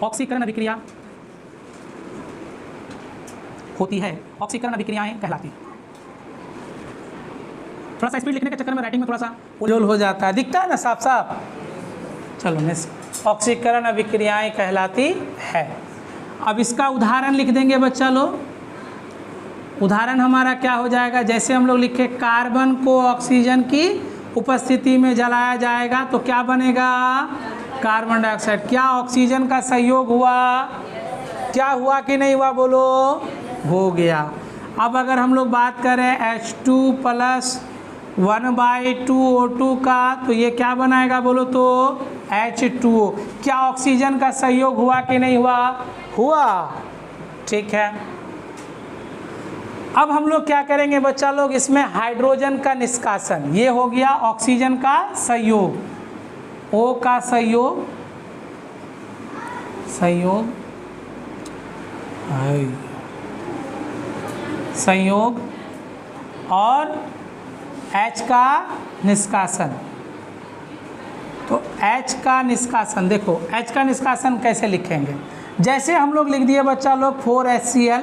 ऑक्सीकरण अभिक्रिया होती है, ऑक्सीकरण अभिक्रियाएं कहलाती हैं। थोड़ा सा स्पीड लिखने के चक्कर में राइटिंग में थोड़ा सा उलझोल हो जाता है, दिखता है ना साफ साफ। चलो, ऑक्सीकरण अभिक्रियाएं कहलाती है। अब इसका उदाहरण लिख देंगे बच्चा लोग। उदाहरण हमारा क्या हो जाएगा, जैसे हम लोग लिखे कार्बन को ऑक्सीजन की उपस्थिति में जलाया जाएगा तो क्या बनेगा, कार्बन डाइऑक्साइड। क्या ऑक्सीजन का सहयोग हुआ, क्या हुआ कि नहीं हुआ, बोलो, हो गया। अब अगर हम लोग बात करें H2 + 1/2 O2 का, तो ये क्या बनाएगा, बोलो तो H2O। क्या ऑक्सीजन का सहयोग हुआ कि नहीं हुआ, ठीक है। अब हम लोग क्या करेंगे बच्चा लोग, इसमें हाइड्रोजन का निष्कासन, ये हो गया ऑक्सीजन का सहयोग, O का संयोग और H का निष्कासन। तो H का निष्कासन, देखो H का निष्कासन कैसे लिखेंगे, जैसे हम लोग लिख दिए बच्चा लोग 4HCl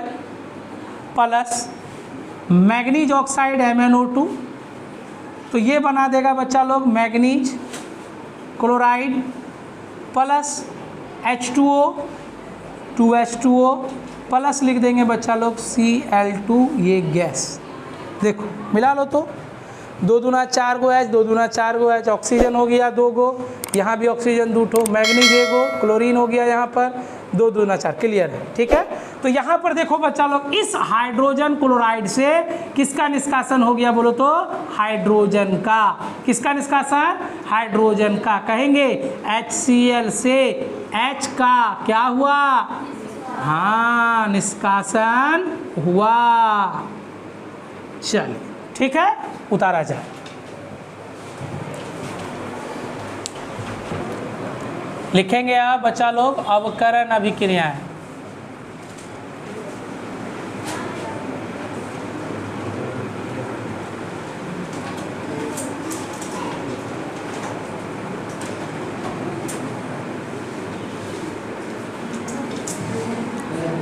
plus manganese oxide MnO2, तो ये बना देगा बच्चा लोग manganese chloride plus H2O 2H2O plus लिख देंगे बच्चा लोग Cl2, ये गैस। देखो मिला लो तो 2 दूना 4 गो H, 2 दूना 4 गो H, ऑक्सीजन हो गया 2 गो, यहाँ भी ऑक्सीजन 2 ठो, मैग्नीज 1 गो, क्लोरीन हो गया यहाँ पर 2 दूना 4, क्लियर है, ठीक है। तो यहाँ पर देखो बच्चा लोग, इस हाइड्रोजन क्लोराइड से किसका निष्कासन हो गया, बोलो तो हाइड्रोजन का। किसका निष्कासन, हाइड्रोजन का। कहेंगे HCl से H का क्या हुआ, हाँ निष्कासन हुआ। चलिए ठीक है, उतारा जाए। लिखेंगे आप बच्चा लोग अवकरण अभिक्रियाएं।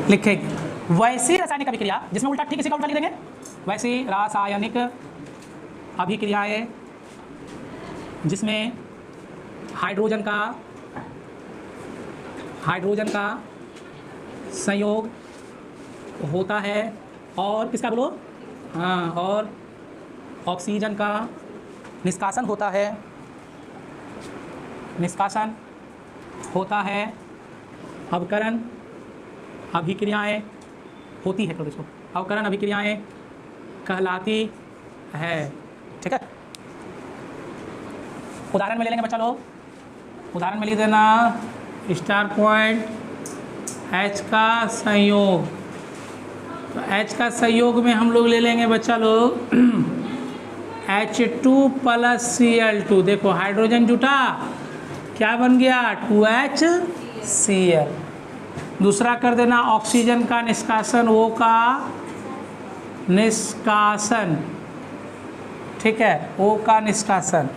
लिखेंगे। वैसी रासायनिक अभिक्रिया, जिसमें उल्टा ठीक इसी का उल्टा लिख देंगे, वैसी रासायनिक अभिक्रियाएं जिसमें हाइड्रोजन का संयोग होता है और किसका बोलो, हाँ, और ऑक्सीजन का निष्कासन होता है, अवकरण अभिक्रियाएं होती है, इसको अवकरण अभिक्रियाएं कहलाती है। ठीक है, उदाहरण में ले लेंगे बच्चा लोग, उदाहरण में लिख देना स्टार पॉइंट H का संयोग। तो H का संयोग में हम लोग ले लेंगे बच्चा लोग H2 + Cl2। देखो हाइड्रोजन जुटा, क्या बन गया 2HCl। दूसरा कर देना ऑक्सीजन का निष्कासन, O का निष्कासन, ठीक है, O का निष्कासन।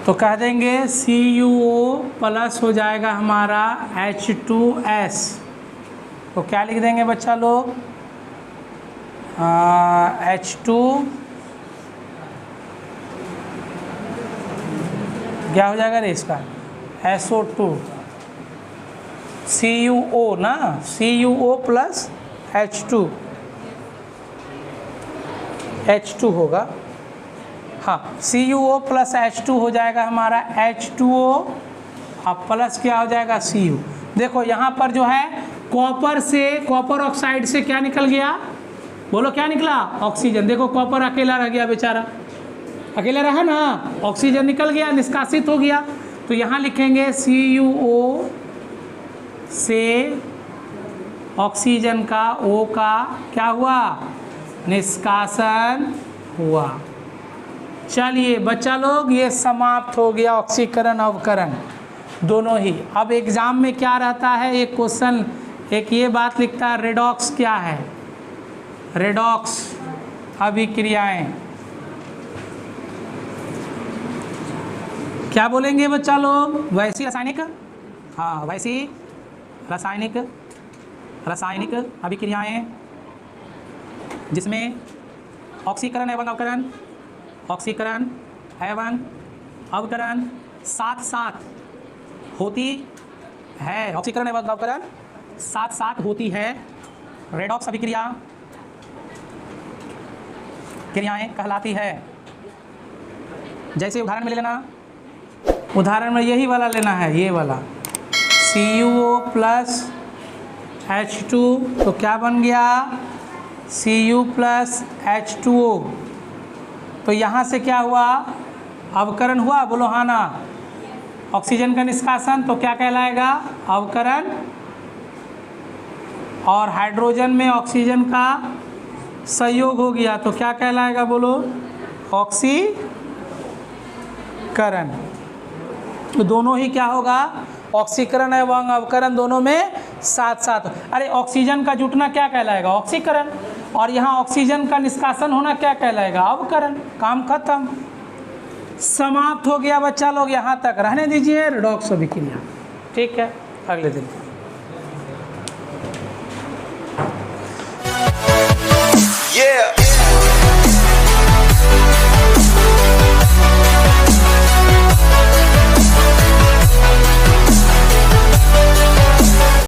तो कह देंगे CuO+ हो जाएगा हमारा H2S। तो क्या लिख देंगे बच्चा लोग, H2 क्या हो जाएगा रे इसका, SO2 CuO ना, CuO + H2 होगा, हाँ, CuO + H2 हो जाएगा हमारा H2O अब प्लस क्या हो जाएगा Cu। देखो यहाँ पर जो है कॉपर ऑक्साइड से क्या निकल गया, बोलो क्या निकला, ऑक्सीजन। देखो कॉपर अकेला रह गया बेचारा, अकेला रहा ना, ऑक्सीजन निकल गया, निष्कासित हो गया। तो यहाँ लिखेंगे CuO से ऑक्सीजन का O का क्या हुआ, निष्कासन हुआ। चलिए बच्चा लोग, ये समाप्त हो गया ऑक्सीकरण अवकरण दोनों ही। अब एग्जाम में क्या रहता है, एक क्वेश्चन, एक ये बात लिखता है रेडॉक्स क्या है, रेडॉक्स अभिक्रियाएं क्या बोलेंगे बच्चा लोग, वैसी रासायनिक, हाँ, वैसी रासायनिक अभिक्रियाएं जिसमें ऑक्सीकरण एवं अवकरण साथ साथ होती है, ऑक्सीकरण एवं अवकरण साथ साथ होती है, रेडॉक्स क्रियाएं कहलाती है। जैसे उदाहरण में ले लेना, उदाहरण में यही वाला लेना है, ये वाला CuO + H2, तो क्या बन गया Cu + H2O। तो यहाँ से क्या हुआ, अवकरण हुआ, बोलो हाँ ना, ऑक्सीजन का निष्कासन, तो क्या कहलाएगा अवकरण, और हाइड्रोजन में ऑक्सीजन का संयोग हो गया तो क्या कहलाएगा, बोलो ऑक्सीकरण। तो दोनों ही क्या होगा, ऑक्सीकरण एवं अवकरण दोनों में साथ साथ। अरे ऑक्सीजन का जुटना क्या कहलाएगा, ऑक्सीकरण, और यहाँ ऑक्सीजन का निष्कासन होना क्या कहलाएगा, अवकरण। काम खत्म, समाप्त हो गया बच्चा लोग, यहाँ तक रहने दीजिए रेडॉक्स अभिक्रिया। ठीक है, अगले दिन।